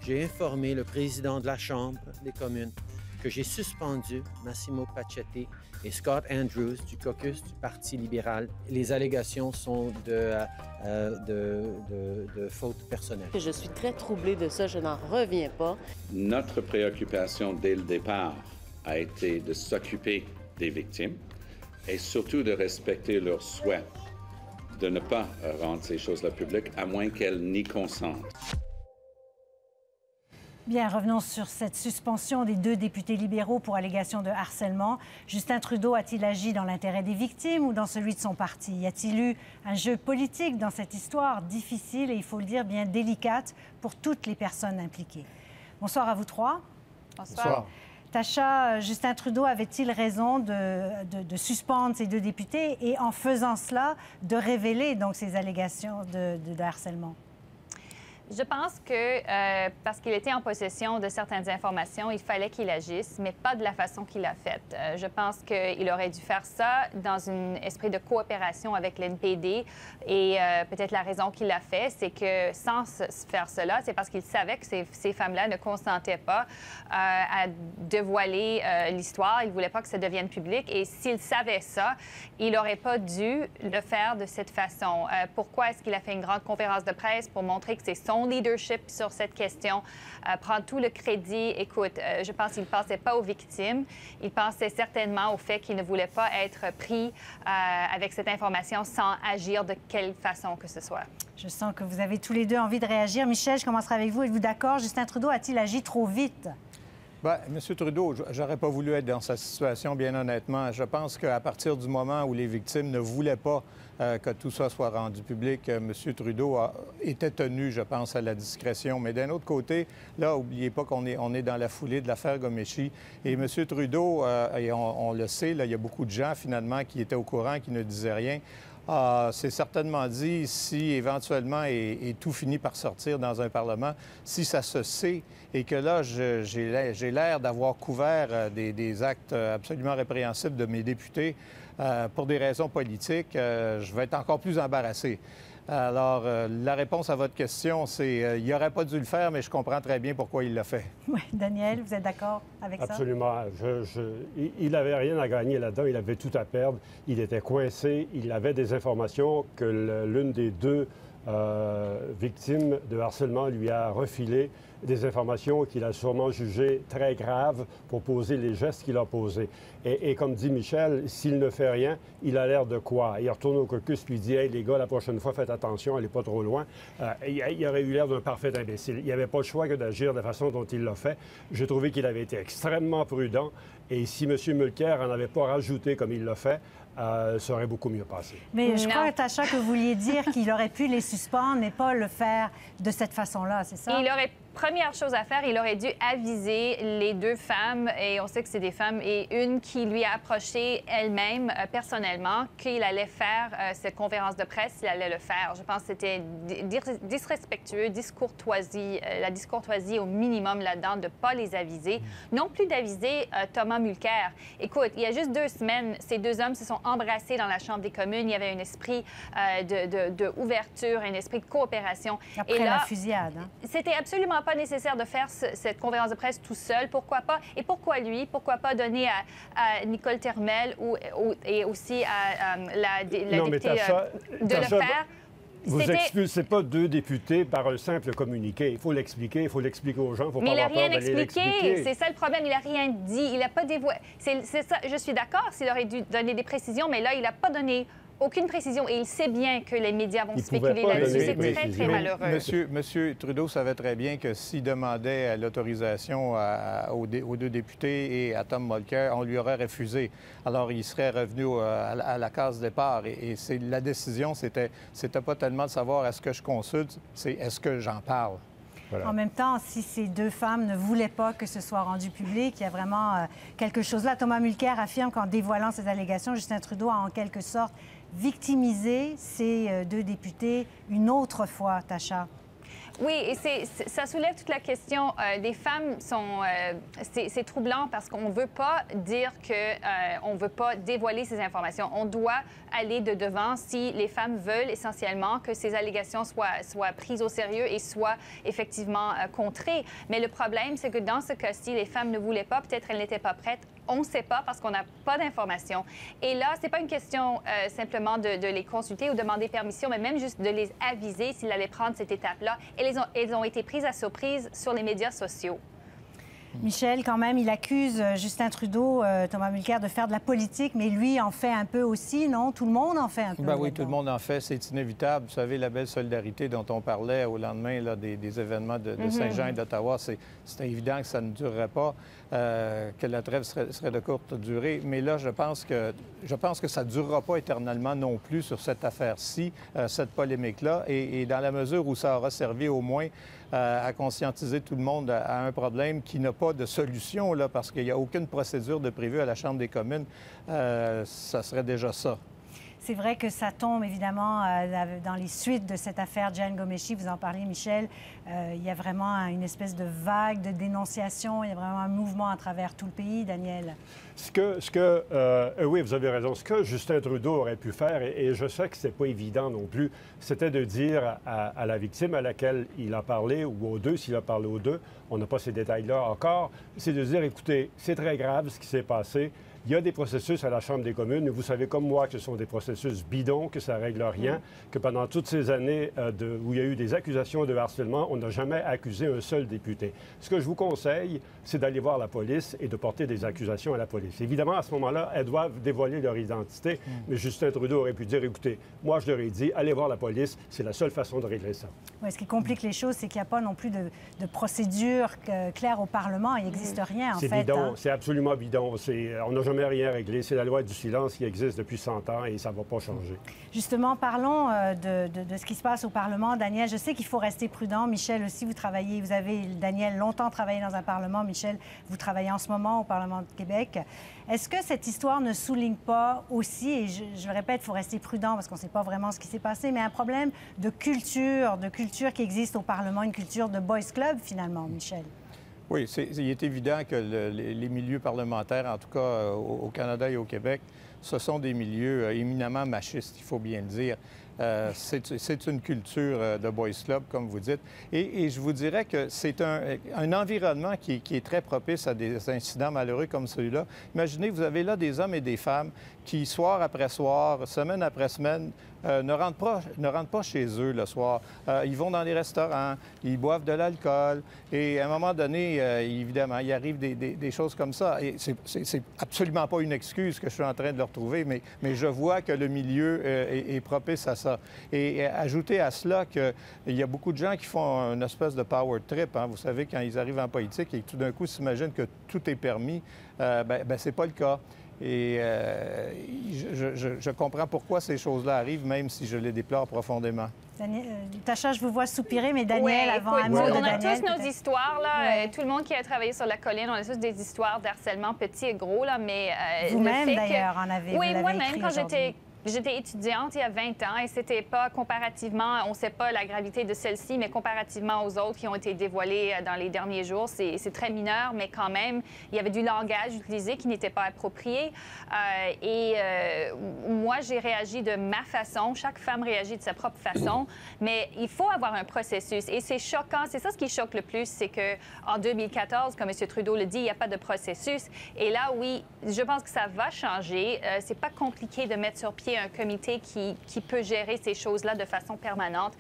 j'ai informé le président de la Chambre des communes que j'ai suspendu Massimo Pacetti et Scott Andrews du caucus du Parti libéral. Les allégations sont de faute personnelle. Je suis très troublée de ça, je n'en reviens pas. Notre préoccupation dès le départ a été de s'occuper des victimes et surtout de respecter leur souhait de ne pas rendre ces choses-là publiques, à moins qu'elles n'y consentent. Bien, revenons sur cette suspension des 2 députés libéraux pour allégation de harcèlement. Justin Trudeau a-t-il agi dans l'intérêt des victimes ou dans celui de son parti? Y a-t-il eu un jeu politique dans cette histoire difficile et, il faut le dire, bien délicate pour toutes les personnes impliquées? Bonsoir à vous 3. Bonsoir. Tasha, Justin Trudeau avait-il raison de suspendre ces 2 députés et, en faisant cela, de révéler donc ces allégations de harcèlement? Je pense que parce qu'il était en possession de certaines informations, il fallait qu'il agisse, mais pas de la façon qu'il l'a faite. Je pense qu'il aurait dû faire ça dans un esprit de coopération avec l'NPD. Et peut-être la raison qu'il l'a fait, c'est que sans faire cela, c'est parce qu'il savait que ces femmes-là ne consentaient pas à dévoiler l'histoire. Il ne voulait pas que ça devienne public. Et s'il savait ça, il n'aurait pas dû le faire de cette façon. Pourquoi est-ce qu'il a fait une grande conférence de presse pour montrer que c'est son leadership sur cette question, prendre tout le crédit? Écoute, je pense qu'il ne pensait pas aux victimes. Il pensait certainement au fait qu'il ne voulait pas être pris avec cette information sans agir de quelle façon que ce soit. Je sens que vous avez tous les 2 envie de réagir. Michel, je commencerai avec vous. Êtes-vous d'accord? Justin Trudeau a-t-il agi trop vite? Bien, M. Trudeau, j'aurais pas voulu être dans sa situation, bien honnêtement. Je pense qu'à partir du moment où les victimes ne voulaient pas que tout ça soit rendu public, M. Trudeau était tenu, je pense, à la discrétion. Mais d'un autre côté, là, n'oubliez pas qu'on est dans la foulée de l'affaire Ghomeshi. Et M. Trudeau, et on le sait, là, il y a beaucoup de gens, finalement, qui étaient au courant, qui ne disaient rien. C'est certainement dit, si éventuellement, et tout finit par sortir dans un Parlement, si ça se sait et que là, j'ai l'air d'avoir couvert des actes absolument répréhensibles de mes députés pour des raisons politiques, je vais être encore plus embarrassé. Alors, la réponse à votre question, c'est il n'aurait pas dû le faire, mais je comprends très bien pourquoi il l'a fait. Oui, Daniel, vous êtes d'accord avec ça? Absolument. Il n'avait rien à gagner là-dedans, il avait tout à perdre. Il était coincé, il avait des informations que l'une des 2 victimes de harcèlement lui a refilées, des informations qu'il a sûrement jugées très graves pour poser les gestes qu'il a posés. Et comme dit Michel, s'il ne fait rien, il a l'air de quoi? Il retourne au caucus puis il dit « Hey, les gars, la prochaine fois, faites attention, allez pas trop loin. » Il aurait eu l'air d'un parfait imbécile. Il n'y avait pas le choix que d'agir de la façon dont il l'a fait. J'ai trouvé qu'il avait été extrêmement prudent. Et si M. Mulcair n'en avait pas rajouté comme il l'a fait, ça aurait beaucoup mieux passé. Mais je crois, Tasha, que vous vouliez dire qu'il aurait pu les suspendre, mais pas le faire de cette façon-là, c'est ça? Il aurait, première chose à faire, il aurait dû aviser les 2 femmes, et on sait que c'est des femmes, et une qui lui a approché elle-même personnellement qu'il allait faire cette conférence de presse, il allait le faire. Je pense que c'était disrespectueux, discourtoisie, la discourtoisie au minimum là-dedans, de ne pas les aviser. Non plus d'aviser Thomas Mulcair. Écoute, il y a juste 2 semaines, ces 2 hommes se sont embrassés dans la Chambre des communes. Il y avait un esprit d'ouverture, un esprit de coopération. Après et là, la fusillade. Hein? C'était absolument pas nécessaire de faire cette conférence de presse tout seul. Pourquoi pas? Et pourquoi lui? Pourquoi pas donner à Nicole Termel et aussi à la députée de le faire? Vous expulsez pas 2 députés par un simple communiqué. Il faut l'expliquer aux gens. Mais il n'a rien expliqué. C'est ça le problème. Il n'a rien dit. Il n'a pas dévoilé. C'est ça. Je suis d'accord s'il aurait dû donner des précisions, mais là, il n'a pas donné aucune précision. Et il sait bien que les médias vont spéculer là-dessus. C'est très, très malheureux. Monsieur Trudeau savait très bien que s'il demandait l'autorisation aux 2 députés et à Tom Mulcair, on lui aurait refusé. Alors, il serait revenu à la case départ. Et la décision, c'était pas tellement de savoir est-ce que je consulte, c'est est-ce que j'en parle. Voilà. En même temps, si ces 2 femmes ne voulaient pas que ce soit rendu public, il y a vraiment quelque chose là. Thomas Mulcair affirme qu'en dévoilant ces allégations, Justin Trudeau a en quelque sorte victimisé ces 2 députés une autre fois, Tasha. Oui, et ça soulève toute la question. Les femmes sont... c'est troublant parce qu'on ne veut pas dire qu'on ne veut pas dévoiler ces informations. On doit aller de devant si les femmes veulent essentiellement que ces allégations soient prises au sérieux et soient effectivement contrées. Mais le problème, c'est que dans ce cas-ci, les femmes ne voulaient pas, peut-être elles n'étaient pas prêtes. On ne sait pas parce qu'on n'a pas d'informations. Et là, ce n'est pas une question simplement de les consulter ou demander permission, mais même juste de les aviser s'ils allaient prendre cette étape-là. Et elles ont été prises à surprise sur les médias sociaux. Michel, quand même, il accuse Justin Trudeau, Thomas Mulcair, de faire de la politique, mais lui en fait un peu aussi, non? Tout le monde en fait un peu. Ben oui, tout le monde en fait. C'est inévitable. Vous savez, la belle solidarité dont on parlait au lendemain là, des événements de Saint-Jean et d'Ottawa, c'était évident que ça ne durerait pas, que la trêve serait de courte durée. Mais là, je pense que ça ne durera pas éternellement non plus sur cette affaire-ci, cette polémique-là. Et dans la mesure où ça aura servi au moins à conscientiser tout le monde à un problème qui n'a pas de solution, là, parce qu'il n'y a aucune procédure de prévue à la Chambre des communes, ça serait déjà ça. C'est vrai que ça tombe, évidemment, dans les suites de cette affaire Jian Ghomeshi. Vous en parlez, Michel. Il y a vraiment une espèce de vague de dénonciation. Il y a vraiment un mouvement à travers tout le pays, Daniel. Oui, vous avez raison. Ce que Justin Trudeau aurait pu faire, et je sais que ce n'est pas évident non plus, c'était de dire à la victime à laquelle il a parlé, ou aux deux, s'il a parlé aux deux, on n'a pas ces détails-là encore, c'est de dire, écoutez, c'est très grave ce qui s'est passé. Il y a des processus à la Chambre des communes. Vous savez comme moi que ce sont des processus bidons, que ça ne règle rien, que pendant toutes ces années où il y a eu des accusations de harcèlement, on n'a jamais accusé un seul député. Ce que je vous conseille, c'est d'aller voir la police et de porter des accusations à la police. Évidemment, à ce moment-là, elles doivent dévoiler leur identité, mais Justin Trudeau aurait pu dire, écoutez, moi je leur ai dit, allez voir la police, c'est la seule façon de régler ça. Oui, ce qui complique les choses, c'est qu'il n'y a pas non plus de procédure claire au Parlement. Il n'existe rien, en fait. C'est bidon, c'est absolument bidon. On n'a jamais rien réglé. C'est la loi du silence qui existe depuis 100 ans et ça ne va pas changer. Justement, parlons de ce qui se passe au Parlement. Daniel, je sais qu'il faut rester prudent. Michel aussi, vous avez, Daniel, longtemps travaillé dans un Parlement. Michel, vous travaillez en ce moment au Parlement de Québec. Est-ce que cette histoire ne souligne pas aussi, et je le répète, il faut rester prudent parce qu'on ne sait pas vraiment ce qui s'est passé, mais un problème de culture qui existe au Parlement, une culture de boys club, finalement, Michel? Oui, il est évident que les milieux parlementaires, en tout cas au Canada et au Québec, ce sont des milieux éminemment machistes, il faut bien le dire. C'est une culture de boys club, comme vous dites. Et je vous dirais que c'est un environnement qui est très propice à des incidents malheureux comme celui-là. Imaginez, vous avez là des hommes et des femmes qui, soir après soir, semaine après semaine, ne rentrent pas chez eux le soir. Ils vont dans les restaurants, ils boivent de l'alcool. Et à un moment donné, évidemment, il arrive des choses comme ça. Et c'est absolument pas une excuse que je suis en train de leur trouver, mais je vois que le milieu est propice à ça. Et ajouter à cela qu'il y a beaucoup de gens qui font une espèce de power trip. Hein. Vous savez, quand ils arrivent en politique et que tout d'un coup s'imaginent que tout est permis, c'est pas le cas. Et je comprends pourquoi ces choses-là arrivent, même si je les déplore profondément. Tacha, je vous vois soupirer, mais Daniel, avant un mot de on a Daniel, tous nos histoires, là. Tout le monde qui a travaillé sur la colline, on a tous des histoires d'harcèlement petits et gros, là, mais... Vous-même, d'ailleurs, en avez Oui, moi-même, quand j'étais étudiante il y a 20 ans et c'était pas comparativement, on ne sait pas la gravité de celle-ci, mais comparativement aux autres qui ont été dévoilées dans les derniers jours, c'est très mineur, mais quand même, il y avait du langage utilisé qui n'était pas approprié. Moi, j'ai réagi de ma façon. Chaque femme réagit de sa propre façon, mais il faut avoir un processus. Et c'est choquant, c'est ça ce qui choque le plus, c'est qu'en 2014, comme M. Trudeau le dit, il n'y a pas de processus. Et là, oui, je pense que ça va changer. C'est pas compliqué de mettre sur pied un comité qui peut gérer ces choses-là de façon permanente,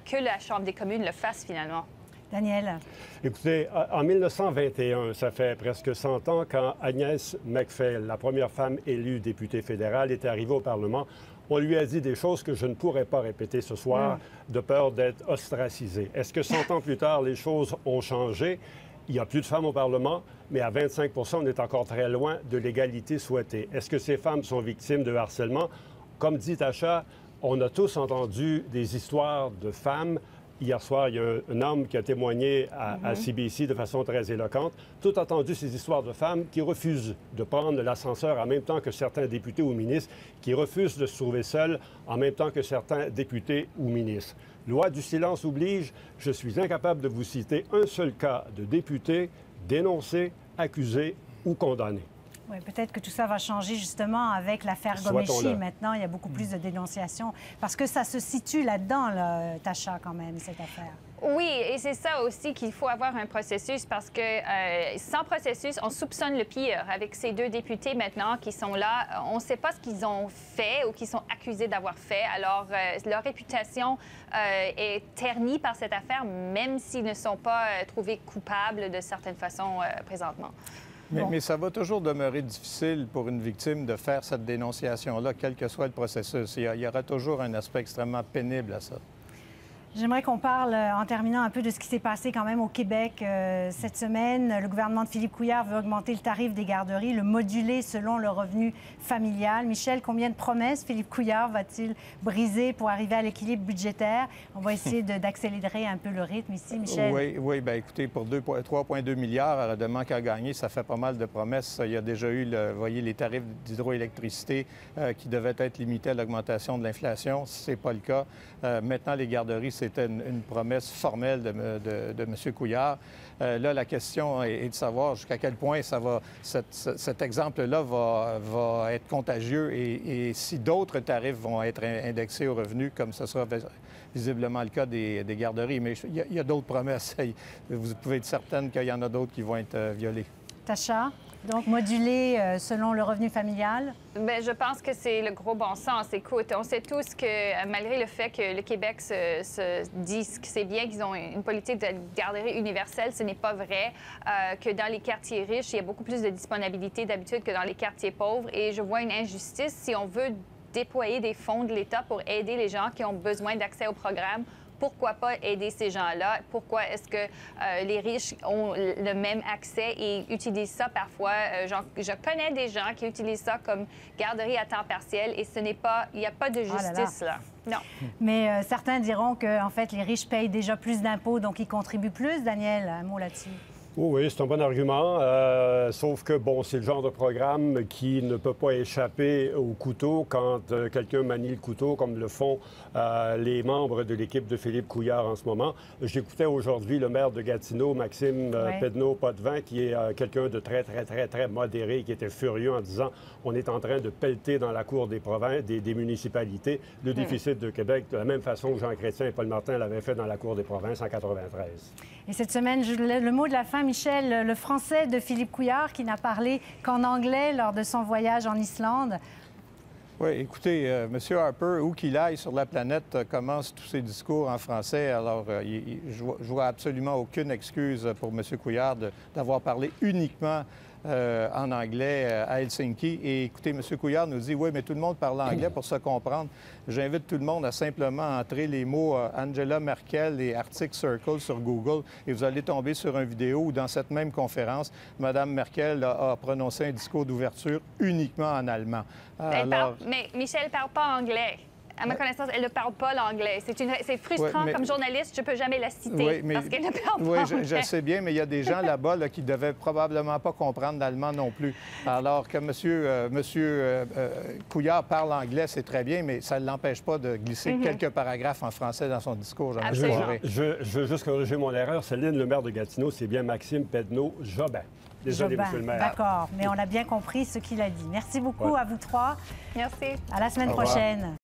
que la Chambre des communes le fasse finalement. Daniel. Écoutez, en 1921, ça fait presque 100 ans, quand Agnès MacPhail, la première femme élue députée fédérale, est arrivée au Parlement, on lui a dit des choses que je ne pourrais pas répéter ce soir, de peur d'être ostracisée. Est-ce que 100 ans plus tard, les choses ont changé? Il n'y a plus de femmes au Parlement, mais à 25 on est encore très loin de l'égalité souhaitée. Est-ce que ces femmes sont victimes de harcèlement? Comme dit Tacha, on a tous entendu des histoires de femmes Hier soir, il y a un homme qui a témoigné à CBC de façon très éloquente. Tout entendu ces histoires de femmes qui refusent de prendre l'ascenseur en même temps que certains députés ou ministres, qui refusent de se trouver seuls en même temps que certains députés ou ministres. Loi du silence oblige, je suis incapable de vous citer un seul cas de député dénoncé, accusé ou condamné. Oui, peut-être que tout ça va changer justement avec l'affaire Ghomeshi. Maintenant, il y a beaucoup plus de dénonciations. Parce que ça se situe là-dedans, là, Tasha, quand même, cette affaire. Oui, et c'est ça aussi qu'il faut avoir un processus parce que sans processus, on soupçonne le pire. Avec ces deux députés maintenant qui sont là, on ne sait pas ce qu'ils ont fait ou qu'ils sont accusés d'avoir fait. Alors, leur réputation est ternie par cette affaire, même s'ils ne sont pas trouvés coupables de certaines façons présentement. Mais ça va toujours demeurer difficile pour une victime de faire cette dénonciation-là, quel que soit le processus. Il y aura toujours un aspect extrêmement pénible à ça. J'aimerais qu'on parle, en terminant, un peu de ce qui s'est passé quand même au Québec cette semaine. Le gouvernement de Philippe Couillard veut augmenter le tarif des garderies, le moduler selon le revenu familial. Michel, combien de promesses Philippe Couillard va-t-il briser pour arriver à l'équilibre budgétaire? On va essayer d'accélérer un peu le rythme ici, Michel. Oui, bien écoutez, pour 3,2 milliards de manque à gagner, ça fait pas mal de promesses. Il y a déjà eu, vous voyez, les tarifs d'hydroélectricité qui devaient être limités à l'augmentation de l'inflation. Ce n'est pas le cas. Maintenant, les garderies, c'était une promesse formelle de M. Couillard. Là, la question est de savoir jusqu'à quel point cet exemple-là va être contagieux et si d'autres tarifs vont être indexés aux revenus, comme ce sera visiblement le cas des garderies. Mais il y a d'autres promesses. Vous pouvez être certaine qu'il y en a d'autres qui vont être violées. Tasha? Donc, moduler selon le revenu familial? Bien, je pense que c'est le gros bon sens. Écoute, on sait tous que malgré le fait que le Québec se dise que c'est bien qu'ils ont une politique de garderie universelle, ce n'est pas vrai. Que dans les quartiers riches, il y a beaucoup plus de disponibilité d'habitude que dans les quartiers pauvres. Et je vois une injustice si on veut déployer des fonds de l'État pour aider les gens qui ont besoin d'accès au programme. Pourquoi pas aider ces gens-là? Pourquoi est-ce que les riches ont le même accès et utilisent ça parfois? Je connais des gens qui utilisent ça comme garderie à temps partiel et ce n'est pas, il n'y a pas de justice là. Non. Mais certains diront qu'en fait, les riches payent déjà plus d'impôts, donc ils contribuent plus. Daniel, un mot là-dessus. Oui, c'est un bon argument, sauf que, bon, c'est le genre de programme qui ne peut pas échapper au couteau quand quelqu'un manie le couteau, comme le font les membres de l'équipe de Philippe Couillard en ce moment. J'écoutais aujourd'hui le maire de Gatineau, Maxime Pedneau-Potvin, qui est quelqu'un de très modéré, qui était furieux en disant « on est en train de pelleter dans la cour des provinces, des municipalités, le déficit de Québec, de la même façon que Jean Chrétien et Paul Martin l'avaient fait dans la cour des provinces en 93. » Et cette semaine, le mot de la fin, Michel, le français de Philippe Couillard qui n'a parlé qu'en anglais lors de son voyage en Islande. Oui, écoutez, M. Harper, où qu'il aille sur la planète, commence tous ses discours en français. Alors, je vois absolument aucune excuse pour M. Couillard d'avoir parlé uniquement en anglais à Helsinki. Et écoutez, M. Couillard nous dit, oui, mais tout le monde parle anglais pour se comprendre. J'invite tout le monde à simplement entrer les mots Angela Merkel et Arctic Circle sur Google et vous allez tomber sur une vidéo où, dans cette même conférence, Mme Merkel a prononcé un discours d'ouverture uniquement en allemand. Mais Michel ne parle pas anglais. À ma connaissance, elle ne parle pas l'anglais. C'est frustrant comme journaliste, je ne peux jamais la citer parce qu'elle ne parle pas anglais. Je sais bien, mais il y a des gens là-bas qui ne devaient probablement pas comprendre l'allemand non plus. Alors que M. Couillard parle anglais, c'est très bien, mais ça ne l'empêche pas de glisser quelques paragraphes en français dans son discours. Je veux juste corriger mon erreur. Céline, le maire de Gatineau, c'est bien Maxime Pedneau-Jobin. Désolé, monsieur le maire. D'accord, mais on a bien compris ce qu'il a dit. Merci beaucoup à vous trois. Merci. À la semaine prochaine.